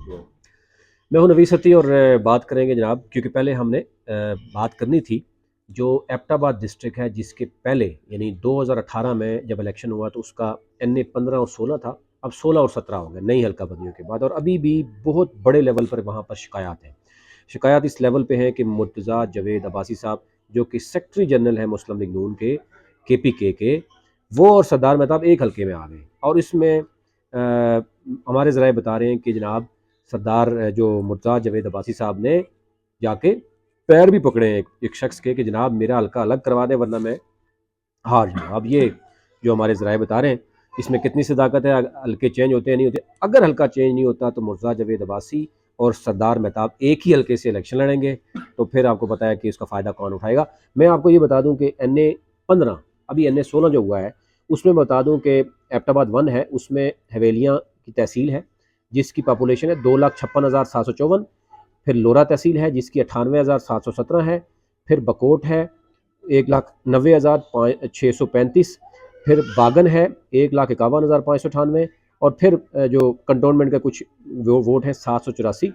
मैं हूं नवीस सती और बात करेंगे जनाब, क्योंकि पहले हमने बात करनी थी जो एबटाबाद डिस्ट्रिक्ट है, जिसके पहले यानी 2018 में जब इलेक्शन हुआ तो उसका एनए 15 और 16 था। अब 16 और 17 हो गए नई हल्का बदियों के बाद, और अभी भी बहुत बड़े लेवल पर वहाँ पर शिकायत हैं। शिकायत इस लेवल पे हैं कि मुर्तज़ा जावेद अब्बासी साहब, जो कि सेक्रेटरी जनरल है मुस्लिम लीग नून के केपीके, वो और सरदार मेहताब एक हल्के में आ गए। और इसमें हमारे ज़राए बता रहे हैं कि जनाब सरदार जो मुर्तज़ा जावेद अब्बासी साहब ने जाके पैर भी पकड़े हैं एक शख्स के कि जनाब मेरा हल्का अलग करवा दें वरना मैं हार जाऊँ। अब ये जो हमारे ज़राए बता रहे हैं, इसमें कितनी सदाकत है? हल्के चेंज होते हैं नहीं होते? अगर हल्का चेंज नहीं होता तो मुर्तज़ा जावेद अब्बासी और सरदार मेहताब एक ही हल्के से इलेक्शन लड़ेंगे, तो फिर आपको पता है कि इसका फ़ायदा कौन उठाएगा। मैं आपको ये बता दूं कि NA 15 अभी NA 16 जो हुआ है उसमें बता दूं कि एबटाबाद 1 है, उसमें हवेलियाँ की तहसील है जिसकी पॉपुलेशन है 2,56,754। फिर लोरा तहसील है जिसकी 98,717 है। फिर बकोट है 1,90,635। फिर बागन है 1,51,598। और फिर जो कंटोनमेंट का कुछ वोट है 784।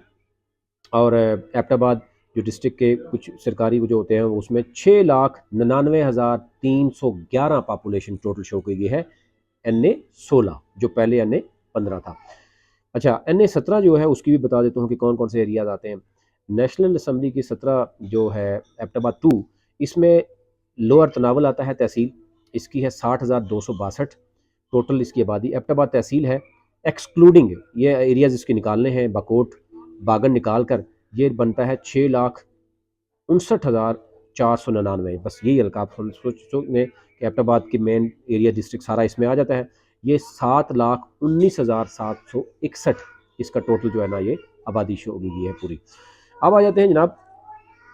और एबटाबाद जो डिस्ट्रिक्ट के कुछ सरकारी वो जो होते हैं उसमें 6,99,311 पॉपुलेशन टोटल शो की गई है NA 16, जो पहले NA 15 था। अच्छा, NA 17 जो है उसकी भी बता देता हूँ कि कौन कौन से एरियाज आते हैं। नेशनल असम्बली की 17 जो है एबटाबाद 2, इसमें लोअर तनावल आता है तहसील, इसकी है 60,262 टोटल इसकी आबादी। एबटाबाद तहसील है एक्सक्लूडिंग ये एरियाज इसके निकालने हैं, बकोट बागन निकाल कर ये बनता है 6,59,499। बस यही हल्का आप सोच लें कि एबटाबाद की मेन एरिया डिस्ट्रिक्ट सारा इसमें आ जाता है। ये 7,19,761 इसका टोटल जो है ना ये आबादी शो होगी है पूरी। अब आ जाते हैं जनाब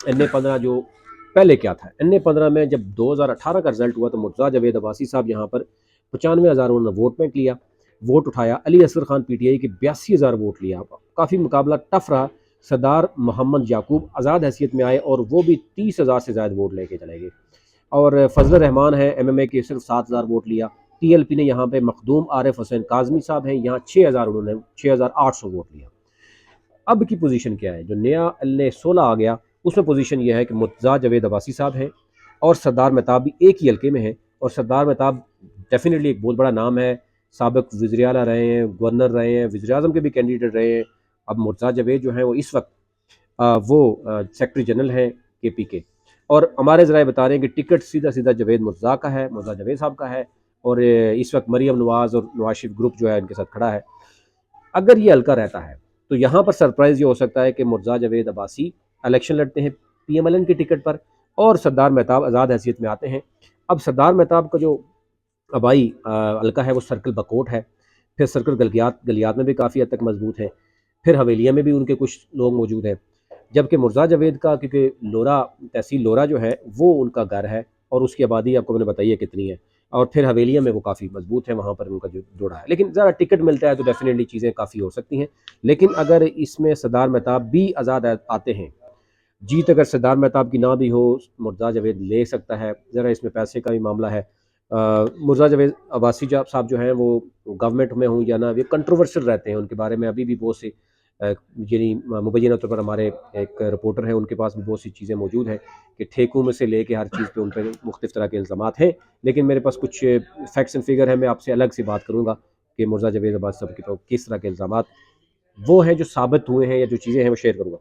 NA 15 जो पहले क्या था। NA 15 में जब 2018 का रिजल्ट हुआ तो मुर्तज़ा जावेद अब्बासी साहब यहाँ पर 95,000 उन्होंने वोट बैंक लिया, वोट उठाया। अली असगर खान PTI के 82,000 वोट लिया। काफ़ी मुकाबला टफ रहा। सरदार मोहम्मद याकूब आज़ाद हैसियत में आए और वो भी 30,000 से ज़्यादा वोट लेके चले गए। और फजल रहमान है MMA के, सिर्फ 7,000 वोट लिया। TLP ने यहाँ पे मखदूम आरिफ हुसैन काजमी साहब हैं, यहाँ 6,000 उन्होंने 6,800 वोट लिया। अब की पोजीशन क्या है? जो नया NA 16 आ गया उसमें पोजीशन यह है कि मुर्तज़ा जावेद अब्बासी साहब हैं और सरदार मेहताब भी एक ही हल्के में है। और सरदार मेहताब डेफिनेटली एक बहुत बड़ा नाम है, साबिक वज़ीर आला रहे हैं, गवर्नर रहे हैं, वज़ीर आज़म के भी कैंडिडेट रहे हैं। अब मुर्तज़ा जावेद जो हैं वो इस वक्त वो सेक्रेटरी जनरल हैं KP के। और हमारे ज़राए बता रहे हैं कि टिकट सीधा सीधा जावेद मुर्तज़ा का है, मुर्तज़ा जावेद साहब का है। और इस वक्त मरीम नवाज़ और नवाज शरीफ ग्रुप जो है इनके साथ खड़ा है। अगर ये हल्का रहता है तो यहाँ पर सरप्राइज ये हो सकता है कि मुर्तज़ा जावेद अब्बासी इलेक्शन लड़ते हैं PMLN की टिकट पर और सरदार मेहताब आज़ाद हैसियत में आते हैं। अब सरदार मेहताब का जो आबाई हल्का है वो सर्कल बकोट है। फिर सर्कल गलियात गलियात में भी काफ़ी हद तक मजबूत है। फिर हवेलिया में भी उनके कुछ लोग मौजूद हैं। जबकि मुर्तज़ा जावेद का, क्योंकि लोरा तहसील लोरा जो है वो उनका घर है और उसकी आबादी आपको मैंने बताई है कितनी है। और फिर हवेलिया में वो काफ़ी मजबूत है, वहाँ पर उनका जो जोड़ा है। लेकिन ज़रा टिकट मिलता है तो डेफिनेटली चीज़ें काफ़ी हो सकती हैं। लेकिन अगर इसमें सरदार मेहताब भी आज़ाद आते हैं, जीत अगर सरदार मेहताब की ना भी हो, मुर्तज़ा जावेद ले सकता है। ज़रा इसमें पैसे का भी मामला है। मुर्तज़ा जावेद अब्बासी साहब जो हैं वो गवर्नमेंट में हों या ना, ये कंट्रोवर्शियल रहते हैं। उनके बारे में अभी भी बहुत सी यानी मुबैना तौर पर हमारे एक रिपोर्टर हैं, उनके पास भी बहुत सी चीज़ें मौजूद हैं कि ठेकों में से लेके हर चीज़ पे उन पर मुख्तलिफ तरह के इल्ज़ामात हैं। लेकिन मेरे पास कुछ फैक्ट्स एंड फिगर है, मैं आपसे अलग से बात करूँगा कि मुर्तज़ा जावेद अब्बासी साहब के तो किस तरह के इल्ज़ामात वो हैं जो साबित हुए हैं, या जो चीज़ें हैं वो शेयर करूँगा।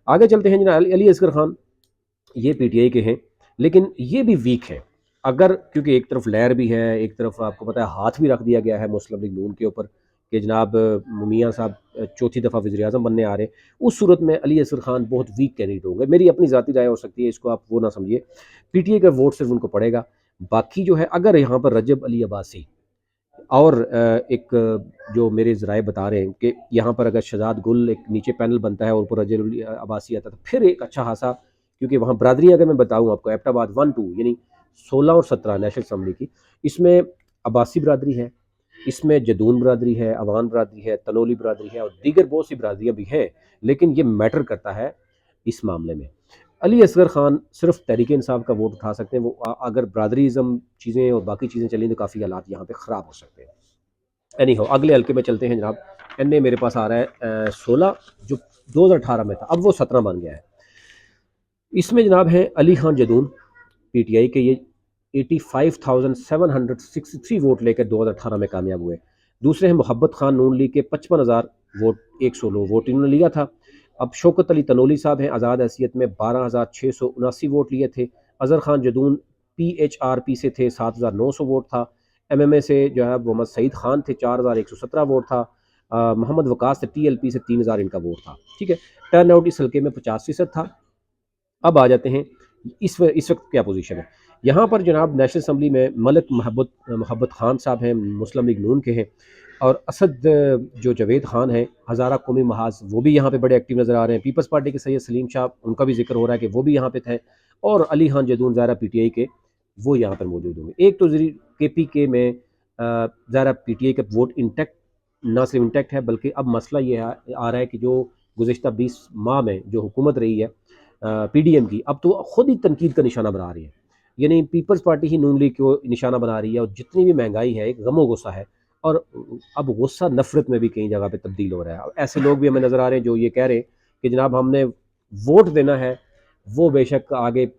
आगे चलते हैं जना। अली असगर खान ये PTI के हैं, लेकिन ये भी वीक है। अगर, क्योंकि एक तरफ लहर भी है, एक तरफ आपको पता है हाथ भी रख दिया गया है मुस्लिम लीग नून के ऊपर कि जनाब मियाँ साहब चौथी दफ़ा वज़ीर आज़म बनने आ रहे हैं। उस सूरत में अली असगर खान बहुत वीक कैंडिडेट होंगे। मेरी अपनी ज़ाती राय हो सकती है, इसको आप वो ना समझिए। PTI का वोट सिर्फ उनको पड़ेगा। बाकी जो है, अगर यहाँ पर रजब अली अब्बासी और एक जो मेरे ज़राए बता रहे हैं कि यहाँ पर अगर शहजाद गुल एक नीचे पैनल बनता है और ऊपर रजब अली अब्बासी आता है, तो फिर एक अच्छा खासा, क्योंकि वहाँ बरादरी अगर मैं बताऊँ आपको, एबटाबाद 1-2 यानी 16 और 17 नेशनल असम्बली की, इसमें अब्बासी बरादरी है, इसमें जदून बरादरी है, अवान बरादरी है, तनोली बरादरी है और दीगर बहुत सी बरादरियाँ भी हैं। लेकिन ये मैटर करता है इस मामले में। अली असगर खान सिर्फ तहरीक इंसाफ का वोट उठा सकते हैं। वो अगर बरादरीज़म चीज़ें और बाकी चीज़ें चलें तो काफ़ी हालात यहाँ पे ख़राब हो सकते हैं। एनी हो, अगले हल्के में चलते हैं जनाब। एन ए मेरे पास आ रहा है 16, जो 2018 में था, अब वो 17 बन गया है। इसमें जनाब है अली खान जदून पीटीआई के, ये 85,763 वोट लेकर 2018 में कामयाब हुए। दूसरे हैं मोहब्बत खान नून लीग के 55,000 वोट, 109 वोट इन्होंने लिया था। अब शौकत अली तनोली साहब हैं आज़ाद हैसियत में, 12,679 वोट लिए थे। अजहर खान जदून PHRP से थे, 7,900 वोट था। MMA से जो है मोहम्मद सईद खान थे, 4,117 वोट था। मोहम्मद वकास से TLP से 3,000 इनका वोट था। ठीक है, टर्न आउट इस हल्के में 50% था। अब आ जाते हैं इस वक्त क्या पोजीशन है। यहाँ पर जनाब नेशनल असम्बली में मलिक मोहब्बत खान साहब हैं, मुस्लिम लीग नून के हैं। और असद जो जावेद खान है हज़ारा कौमी महाज, वो भी यहाँ पे बड़े एक्टिव नज़र आ रहे हैं। पीपल्स पार्टी के सैयद सलीम शाह, उनका भी जिक्र हो रहा है कि वो भी यहाँ पे थे। और अली खान जदून ज़ारा PTI के, वो यहाँ पर मौजूद होंगे। एक तो KPK में ज़ारा PTI का वोट इंटैक्ट, ना सिर्फ इंटैक्ट है बल्कि अब मसला ये आ रहा है कि जो गुज़िश्ता 20 माह में जो हुकूमत रही है PDM की, अब तो खुद ही तनकीद का निशाना बना रही है। यानी पीपल्स पार्टी ही नून लीग को निशाना बना रही है, और जितनी भी महंगाई है, एक गमो गुस्सा है। और अब गुस्सा नफरत में भी कई जगह पे तब्दील हो रहा है। अब ऐसे लोग भी हमें नज़र आ रहे हैं जो ये कह रहे हैं कि जनाब हमने वोट देना है, वो बेशक आगे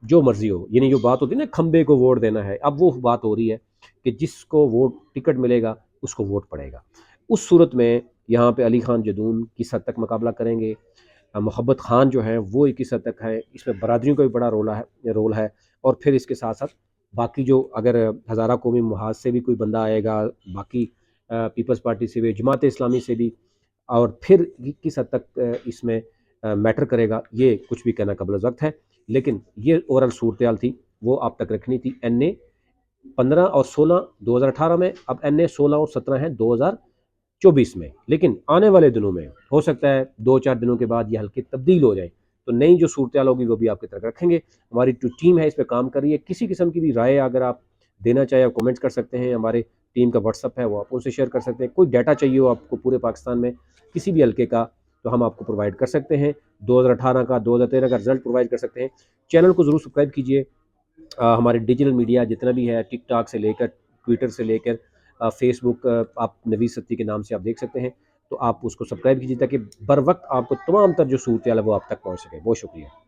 जो मर्जी हो। यानी जो बात होती है ना, खंबे को वोट देना है, अब वो बात हो रही है कि जिसको वोट टिकट मिलेगा उसको वोट पड़ेगा। उस सूरत में यहाँ पे अली खान जदून किस हद तक मुकाबला करेंगे। मोहब्बत खान जो है वो 21 हद तक है, इसमें बरादरियों का भी बड़ा रोल है। और फिर इसके साथ साथ बाकी जो, अगर हज़ारा कौमी महाज से भी कोई बंदा आएगा, बाकी पीपल्स पार्टी से भी, जमात इस्लामी से भी, और फिर किस हद तक इसमें मैटर करेगा, ये कुछ भी कहना कबल वक्त है। लेकिन ये ओवरऑल सूरत थी, वो आप तक रखनी थी। NA 15 और 16 2018 में, अब NA 16 और 17 है 2024 में। लेकिन आने वाले दिनों में हो सकता है 2-4 दिनों के बाद ये हल्के तब्दील हो जाए, तो नई जो सूरत होगी वो भी आपकी तरफ रखेंगे। हमारी जो टीम है इस पर काम कर रही है। किसी किस्म की भी राय अगर आप देना चाहें, आप कमेंट्स कर सकते हैं। हमारे टीम का व्हाट्सअप है, वो आप उनसे शेयर कर सकते हैं। कोई डाटा चाहिए हो आपको पूरे पाकिस्तान में किसी भी हल्के का, तो हम आपको प्रोवाइड कर सकते हैं। 2018 का, 2013 का रिजल्ट प्रोवाइड कर सकते हैं। चैनल को ज़रूर सब्सक्राइब कीजिए। हमारे डिजिटल मीडिया जितना भी है, टिकटॉक से लेकर ट्विटर से लेकर फेसबुक, आप नवीद सत्ती के नाम से आप देख सकते हैं। तो आप उसको सब्सक्राइब कीजिए ताकि बर वक्त आपको तमाम तर जो सूरत है वो आप तक पहुँच सके। बहुत शुक्रिया।